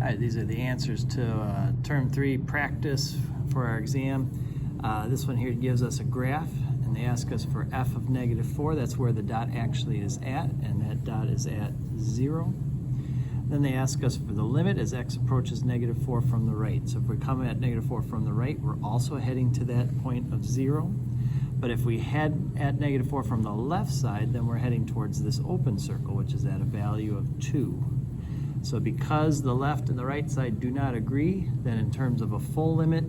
All right, these are the answers to Term 3 practice for our exam. This one here gives us a graph, and they ask us for f of -4. That's where the dot actually is at, and that dot is at 0. Then they ask us for the limit as x approaches -4 from the right. So if we come at -4 from the right, we're also heading to that point of 0. But if we head at -4 from the left side, then we're heading towards this open circle, which is at a value of 2. So because the left and the right side do not agree, then in terms of a full limit,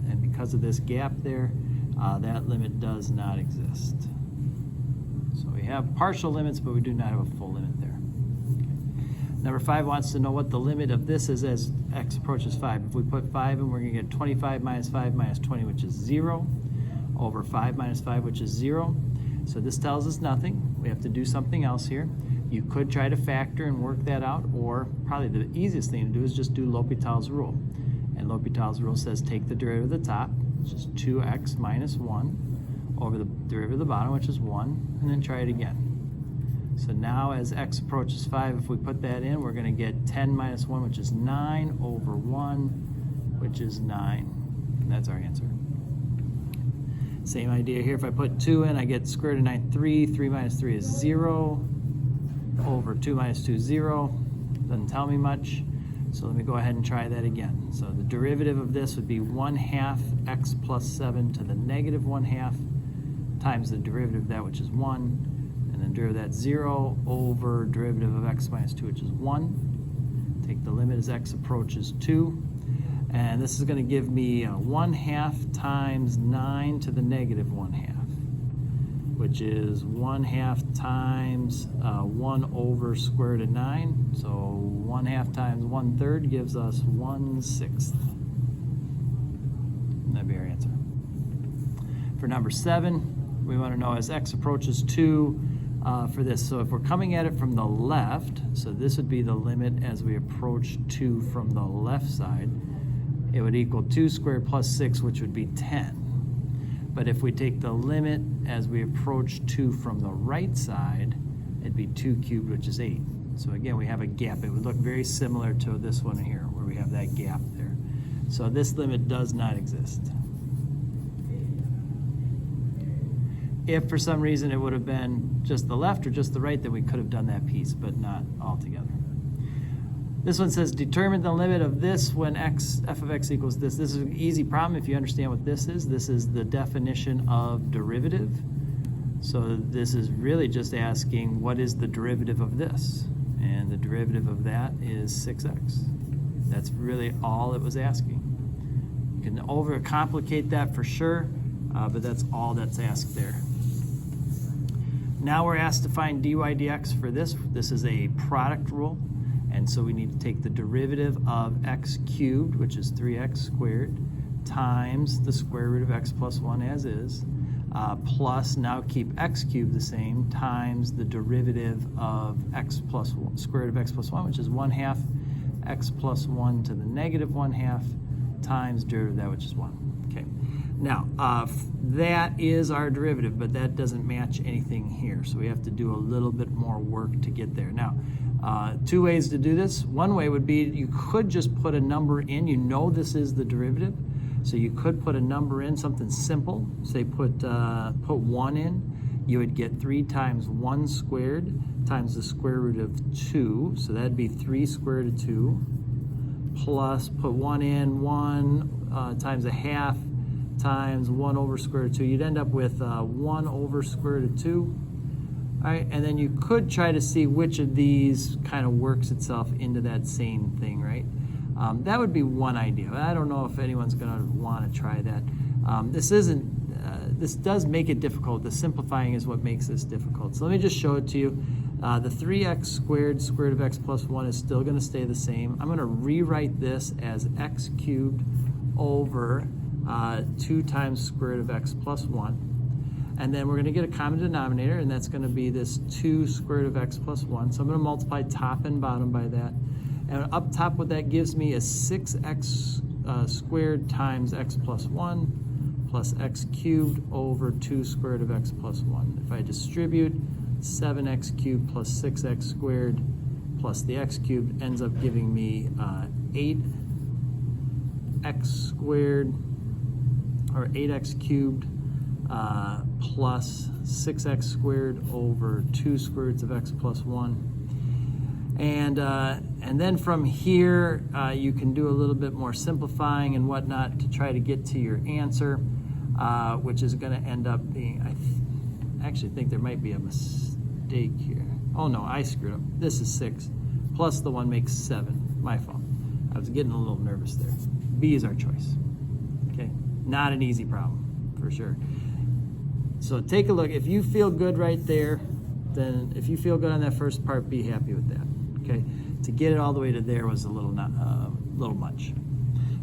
and because of this gap there, that limit does not exist. So we have partial limits, but we do not have a full limit there. Okay. Number 5 wants to know what the limit of this is as x approaches 5. If we put 5 in, we're going to get 25 minus 5 minus 20, which is 0, over 5 minus 5, which is 0. So this tells us nothing. We have to do something else here. You could try to factor and work that out, or probably the easiest thing to do is just do L'Hopital's rule. And L'Hopital's rule says take the derivative of the top, which is 2x minus 1, over the derivative of the bottom, which is 1, and then try it again. So now as x approaches 5, if we put that in, we're going to get 10 minus 1, which is 9, over 1, which is 9. And that's our answer. Same idea here. If I put 2 in, I get square root of 9, 3. 3 minus 3 is 0. Over 2 minus 2 is 0. Doesn't tell me much. So let me go ahead and try that again. So the derivative of this would be 1/2 x plus 7 to the -1/2 times the derivative of that, which is 1. And then derivative of that 0 over derivative of x minus 2, which is 1. Take the limit as x approaches 2. And this is going to give me 1/2 times 9 to the -1/2. Which is 1/2 times 1 over square root of 9. So 1/2 times 1/3 gives us 1/6. That'd be our answer. For number 7, we want to know as x approaches 2 for this. So if we're coming at it from the left, so this would be the limit as we approach 2 from the left side, it would equal 2 squared plus 6, which would be 10. But if we take the limit as we approach 2 from the right side, it'd be 2 cubed, which is 8. So again, we have a gap. It would look very similar to this one here, where we have that gap there. So this limit does not exist. If for some reason it would have been just the left or just the right, then we could have done that piece, but not all together. This one says determine the limit of this when f of x equals this. This is an easy problem if you understand what this is. This is the definition of derivative. So this is really just asking what is the derivative of this? And the derivative of that is 6x. That's really all it was asking. You can overcomplicate that for sure, but that's all that's asked there. Now we're asked to find dy dx for this. This is a product rule. And so we need to take the derivative of x cubed, which is 3x squared, times the square root of x plus 1 as is, plus now keep x cubed the same, times the derivative of x plus 1, square root of x plus 1, which is 1/2 x plus 1 to the -1/2 times derivative of that, which is 1. Okay. Now, that is our derivative, but that doesn't match anything here. So we have to do a little bit more work to get there. Now, 2 ways to do this. One way would be you could just put a number in. You know this is the derivative. So you could put a number in, something simple. Say put 1 in. You would get 3 times 1 squared times the square root of 2. So that'd be 3 square root of 2. Plus put 1 in, 1 times 1/2 times 1 over square root of 2. You'd end up with 1 over square root of 2. All right, and then you could try to see which of these kind of works itself into that same thing, right? That would be one idea. I don't know if anyone's going to want to try that. This does make it difficult. The simplifying is what makes this difficult. So let me just show it to you. The 3x squared, square root of x plus 1 is still going to stay the same. I'm going to rewrite this as x cubed over 2 times square root of x plus 1. And then we're going to get a common denominator, and that's going to be this 2 square root of x plus 1. So I'm going to multiply top and bottom by that. And up top, what that gives me is 6x squared times x plus 1 plus x cubed over 2 square root of x plus 1. If I distribute, 7x cubed plus 6x squared plus the x cubed ends up giving me 8x squared, or 8x cubed, plus 6x squared over 2 square roots of x plus 1. And then from here, you can do a little bit more simplifying and whatnot to try to get to your answer, which is going to end up being, I actually think there might be a mistake here. Oh no, I screwed up. This is 6, plus the 1 makes 7. My fault. I was getting a little nervous there. B is our choice. Okay, not an easy problem, for sure. So take a look. If you feel good right there, then if you feel good on that first part, be happy with that. Okay, to get it all the way to there was a little much.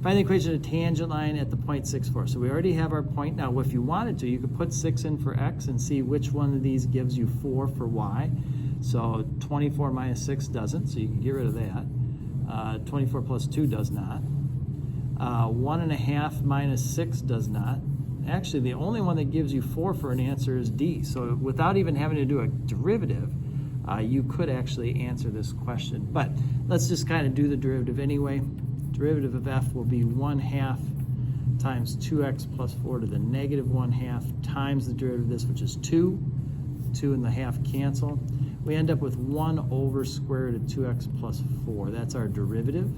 Find the equation of a tangent line at the point 6,4. So we already have our point. Now, if you wanted to, you could put 6 in for x and see which one of these gives you 4 for y. So 24 minus 6 doesn't, so you can get rid of that. 24 plus 2 does not. 1.5 minus 6 does not. Actually, the only one that gives you 4 for an answer is D. So without even having to do a derivative, you could actually answer this question. But let's just kind of do the derivative anyway. Derivative of f will be 1/2 times 2x plus 4 to the negative 1/2 times the derivative of this, which is 2. 2 and the half cancel. We end up with 1 over square root of 2x plus 4. That's our derivative.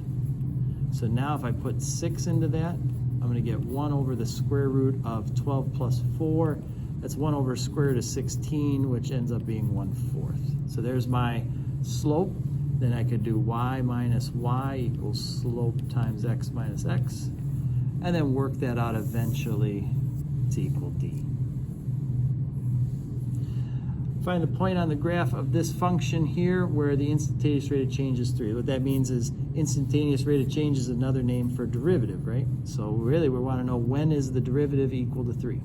So now if I put 6 into that, I'm going to get 1 over the square root of 12 plus 4. That's 1 over square root of 16, which ends up being 1/4. So there's my slope. Then I could do y minus y equals slope times x minus x, and then work that out eventually to equal d. Find the point on the graph of this function here where the instantaneous rate of change is 3. What that means is instantaneous rate of change is another name for derivative, right? So really we want to know when is the derivative equal to 3.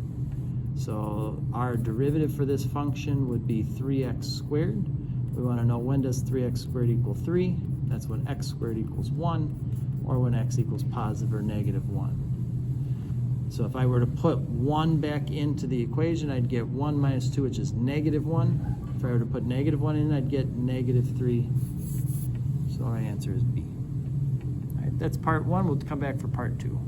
So our derivative for this function would be 3x squared. We want to know when does 3x squared equal 3. That's when x squared equals 1, or when x equals positive or negative 1. So if I were to put 1 back into the equation, I'd get 1 minus 2, which is negative 1. If I were to put negative 1 in, I'd get negative 3. So our answer is B. All right, that's part 1. We'll come back for part 2.